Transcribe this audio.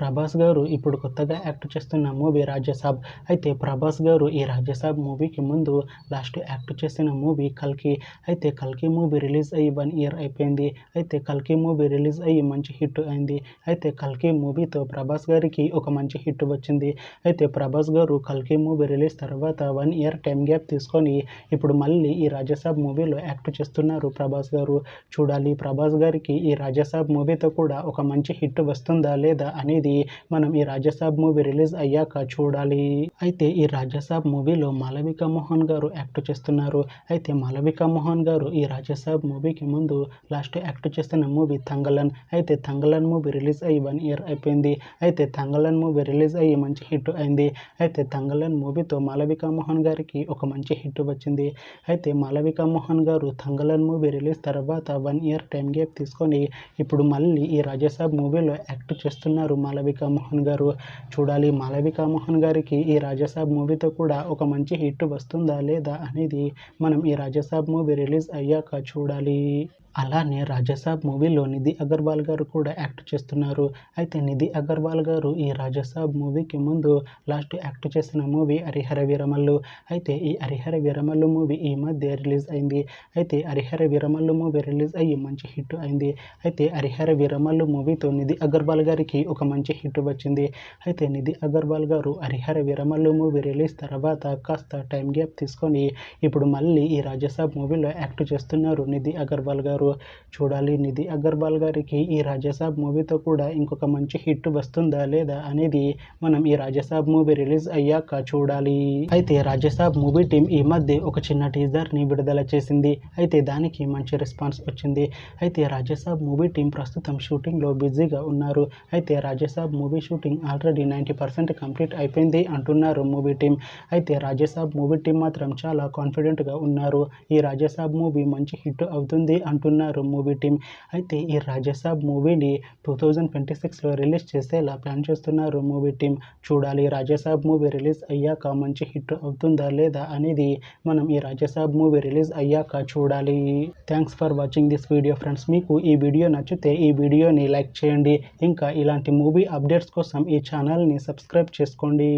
ప్రభాస్ గారు ఇప్పుడు కొత్తగా యాక్ట్ చేస్తున్న మూవీ రాజసాబ్. అయితే ప్రభాస్ గారు ఈ రాజసాబ్ మూవీకి ముందు లాస్ట్ యాక్ట్ చేసిన మూవీ కల్కి. అయితే కల్కి మూవీ రిలీజ్ అయ్యి 1 ఇయర్ అయిపోయింది. అయితే కల్కి మూవీ రిలీజ్ అయ్యి మంచి హిట్ అయింది. అయితే కల్కి మూవీతో ప్రభాస్ గారికి ఒక మంచి హిట్ వచ్చింది. అయితే ప్రభాస్ గారు కల్కి మూవీ రిలీజ్ తర్వాత 1 ఇయర్ టైం గ్యాప్ తీసుకొని ఇప్పుడు మళ్ళీ ఈ రాజసాబ్ మూవీలో యాక్ట్ చేస్తున్నారు ప్రభాస్ గారు. చూడాలి ప్రభాస్ గారికి ఈ రాజసాబ్ మూవీతో కూడా ఒక మంచి హిట్ వస్తుందా లేదా అనేది మనం ఈ రాజసాబ్ మూవీ రిలీజ్ అయ్యాక చూడాలి. అయితే ఈ రాజసాబ్ మూవీలో మాళవిక మోహన్ గారు యాక్ట్ చేస్తున్నారు. అయితే మాళవిక మోహన్ గారు ఈ రాజసాబ్ మూవీకి ముందు లాస్ట్ యాక్ట్ చేస్తున్న మూవీ తంగలన్. అయితే తంగలన్ మూవీ రిలీజ్ అయ్యి 1 ఇయర్ అయిపోయింది. అయితే తంగలన్ మూవీ రిలీజ్ అయ్యి మంచి హిట్ అయింది. అయితే తంగలన్ మూవీతో మాళవిక మోహన్ గారికి ఒక మంచి హిట్ వచ్చింది. అయితే మాళవిక మోహన్ గారు తంగలన్ మూవీ రిలీజ్ తర్వాత 1 ఇయర్ టైం గ్యాప్ తీసుకొని ఇప్పుడు మళ్ళీ ఈ రాజసాబ్ మూవీలో యాక్ట్ చేస్తున్నారు మాళవిక మోహన్ గారు. చూడాలి మాళవిక మోహన్ గారికి ఈ రాజసాబ్ మూవీతో కూడా ఒక మంచి హిట్ వస్తుందా లేదా అనేది మనం ఈ రాజసాబ్ మూవీ రిలీజ్ అయ్యాక చూడాలి. అలానే రాజసాబ్ మూవీలో నిధి అగర్వాల్ గారు కూడా యాక్ట్ చేస్తున్నారు. అయితే నిధి అగర్వాల్ గారు ఈ రాజసాబ్ మూవీకి ముందు లాస్ట్ యాక్ట్ చేసిన మూవీ హరిహర వీరమల్లు. అయితే ఈ హరిహర వీరమల్లు మూవీ ఈ మధ్య రిలీజ్ అయింది. అయితే హరిహర వీరమల్లు మూవీ రిలీజ్ అయ్యి మంచి హిట్ అయింది. అయితే హరిహర వీరమల్లు మూవీతో నిధి అగర్వాల్ గారికి ఒక మంచి హిట్ వచ్చింది. అయితే నిధి అగర్వాల్ గారు హరిహర వీరమల్లు మూవీ రిలీజ్ తర్వాత కాస్త టైం గ్యాప్ తీసుకొని ఇప్పుడు మళ్ళీ ఈ రాజసాబ్ మూవీలో యాక్ట్ చేస్తున్నారు నిధి అగర్వాల్ గారు. చూడాలి నిధి అగర్వాల్ గారికి ఈ రాజసాబ్ మూవీతో కూడా ఇంకొక మంచి హిట్ వస్తుందా లేదా అనేది మనం ఈ రాజసాబ్ మూవీ రిలీజ్ అయ్యాక చూడాలి. అయితే రాజసాబ్ మూవీ టీం ఈ మధ్య ఒక చిన్న టీజర్ని విడుదల చేసింది. అయితే దానికి మంచి రెస్పాన్స్ వచ్చింది. అయితే రాజసాబ్ మూవీ టీం ప్రస్తుతం షూటింగ్లో బిజీగా ఉన్నారు. అయితే Raja Saab movie shooting already 90% complete అయిపోయింది అంటున్నారు మూవీ టీం. అయితే రాజసాబ్ మూవీ టీం మాత్రం చాలా కాన్ఫిడెంట్గా ఉన్నారు. ఈ రాజసాబ్ మూవీ మంచి హిట్ అవుతుంది అంటున్నారు మూవీ టీం. అయితే ఈ రాజసాబ్ మూవీని 2026లో రిలీజ్ చేసేలా ప్లాన్ చేస్తున్నారు మూవీ టీం. చూడాలి రాజసాబ్ మూవీ రిలీజ్ అయ్యాక మంచి హిట్ అవుతుందా లేదా అనేది మనం ఈ రాజసాబ్ మూవీ రిలీజ్ అయ్యాక చూడాలి. Thanks for watching this video friends. మీకు ఈ వీడియో నచ్చితే ఈ వీడియోని లైక్ చేయండి. ఇంకా ఇలాంటి మూవీ అప్డేట్స్ కోసం ఈ ఛానల్ని సబ్స్క్రైబ్ చేసుకోండి.